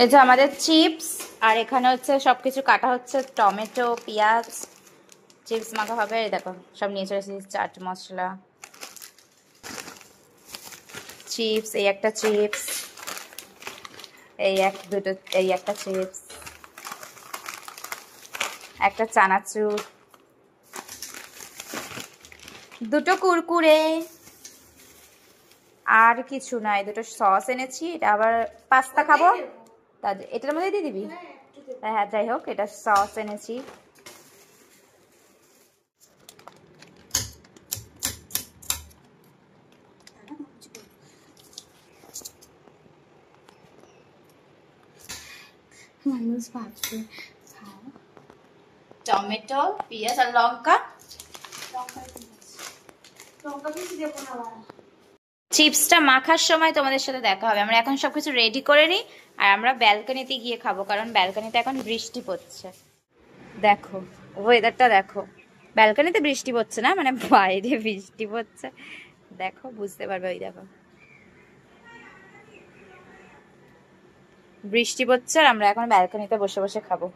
এই যে আমাদের চিপস, আর এখানে হচ্ছে সবকিছু কাটা হচ্ছে, টমেটো, পেঁয়াজ, চিপস মাখা হবে। এই দেখো সব নিয়ে চলে এসেছি, চাট মশলা, চিপস, এই একটা চিপস, এই একটা চিপস, একটা চানাচুর, দুটো কুরকুরে, আর কিছু নাই, দুটো সস এনেছি। এটা আবার পাস্তা খাবো, এটার মধ্যে দিয়ে দিবি? হ্যাঁ যাই হোক, এটা সস এনেছি। টমেটো, পেঁয়াজ আর লঙ্কা। চিপসটা মাখার সময় তোমাদের সাথে দেখা হবে। আমরা এখন সবকিছু রেডি করে নিই, আর আমরা ব্যালকনিতে গিয়ে খাবো, কারণ ব্যালকনিতে এখন বৃষ্টি পড়ছে। দেখো ওয়েদারটা দেখো, ব্যালকনিতে বৃষ্টি পড়ছে না, মানে বাইরে বৃষ্টি পড়ছে। দেখো বুঝতে পারবে, ওই দেখো বৃষ্টি পড়ছে, আর আমরা এখন ব্যালকনিতে বসে বসে খাবো।